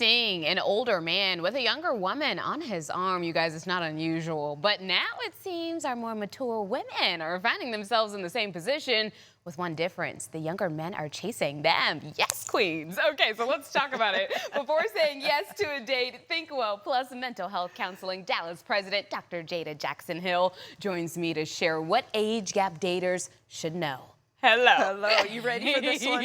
seeing an older man with a younger woman on his arm. You guys, it's not unusual. But now it seems our more mature women are finding themselves in the same position, with one difference. The younger men are chasing them. Yes, queens. Okay, so let's talk about it. Before saying yes to a date, Think Well Plus Mental Health Counseling Dallas President Dr. Jada Jackson Hill joins me to share what age gap daters should know. Hello. Hello, you ready for this one?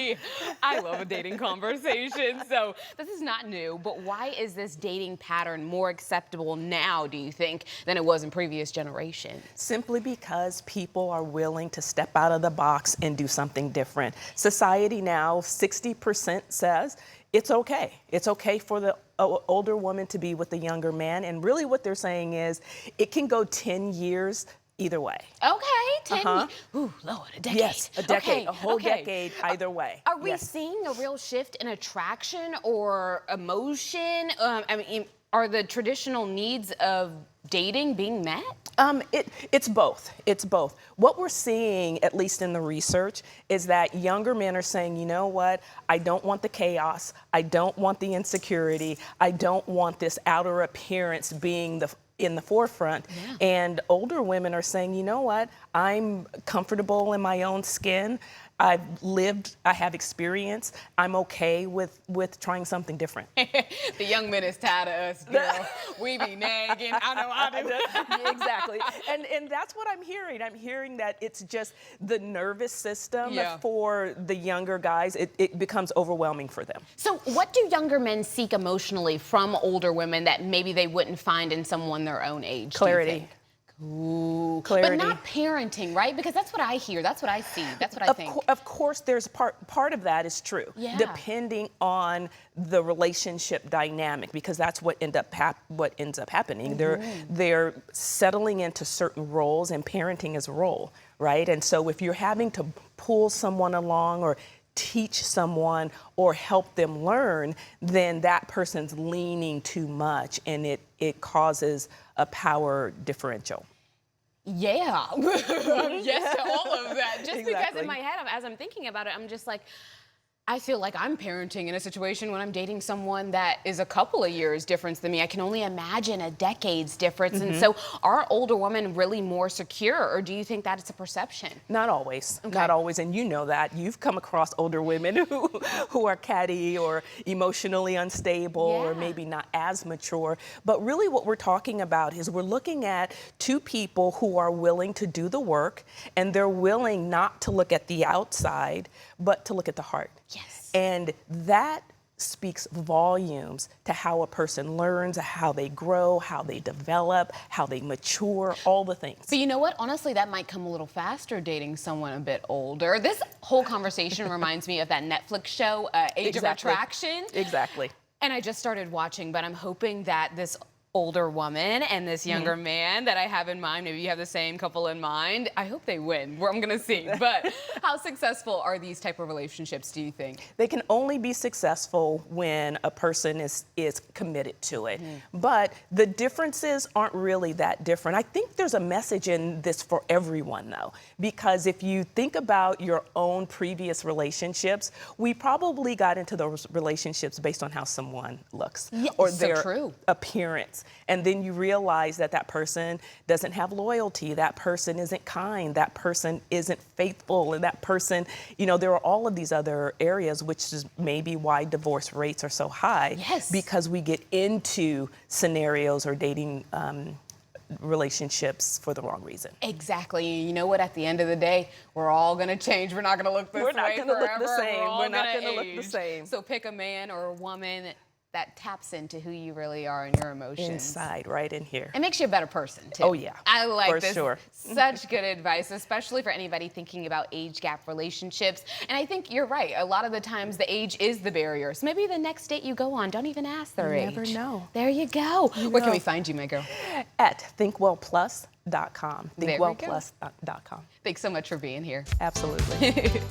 I love a dating conversation. So this is not new, but why is this dating pattern more acceptable now, do you think, than it was in previous generations? Simply because people are willing to step out of the box and do something different. Society now, 60% says it's okay. It's okay for the older woman to be with the younger man. And really what they're saying is it can go 10 years either way. Okay, 10 years. Ooh, Lord, a decade. Yes, a decade, okay. a whole decade either way. Are we yes. seeing a real shift in attraction or emotion? I mean, are the traditional needs of dating being met? It's both. It's both. What we're seeing, at least in the research, is that younger men are saying, you know what, I don't want the chaos, I don't want the insecurity, I don't want this outer appearance being in the forefront. Yeah. And older women are saying, you know what, I'm comfortable in my own skin. I've lived, I have experience. I'm okay with trying something different. The young men is tired of us, girl. We be nagging. I know I do. Exactly. And that's what I'm hearing. I'm hearing that it's just the nervous system for the younger guys. It becomes overwhelming for them. So what do younger men seek emotionally from older women that maybe they wouldn't find in someone their own age? Clarity. Ooh, clarity. But not parenting, right? Because that's what I hear, that's what I see, that's what I think. Of course, there's part of that is true, depending on the relationship dynamic, because that's what ends up happening. They're settling into certain roles, and parenting is a role, right? And so if you're having to pull someone along or teach someone or help them learn, then that person's leaning too much, and it causes a power differential. Yeah. Yes to all of that. Just because Exactly. in my head, as I'm thinking about it, I'm just like, I feel like I'm parenting in a situation when I'm dating someone that is a couple of years difference than me. I can only imagine a decade's difference. And so are older women really more secure, or do you think that it's a perception? Not always, not always. And you know that. You've come across older women who are catty or emotionally unstable or maybe not as mature. But really what we're talking about is we're looking at two people who are willing to do the work, and they're willing not to look at the outside, but to look at the heart. Yes. And that speaks volumes to how a person learns, how they grow, how they develop, how they mature, all the things. But you know what? Honestly, that might come a little faster dating someone a bit older. This whole conversation reminds me of that Netflix show, Age of Attraction. Exactly. And I just started watching, but I'm hoping that this older woman and this younger man that I have in mind, maybe you have the same couple in mind, I hope they win. I'm gonna see. But how successful are these type of relationships, do you think? They can only be successful when a person is committed to it. But the differences aren't really that different. I think there's a message in this for everyone, though, because if you think about your own previous relationships, we probably got into those relationships based on how someone looks or their appearance. And then you realize that that person doesn't have loyalty, that person isn't kind, that person isn't faithful, and that person, you know, there are all of these other areas, which is maybe why divorce rates are so high. Yes. Because we get into scenarios or dating relationships for the wrong reason. Exactly. You know what? At the end of the day, we're all going to change. We're not going to look this way forever. We're not going to look the same. We're not going to look the same. So pick a man or a woman that taps into who you really are and your emotions. Inside, right in here. It makes you a better person, too. Oh, yeah. I like for this. Sure. Such good advice, especially for anybody thinking about age gap relationships. And I think you're right. A lot of the times the age is the barrier. So maybe the next date you go on, don't even ask their age. You never know. There you go. Where can we find you, my girl? At thinkwellplus.com. Thinkwellplus.com. Thanks so much for being here. Absolutely.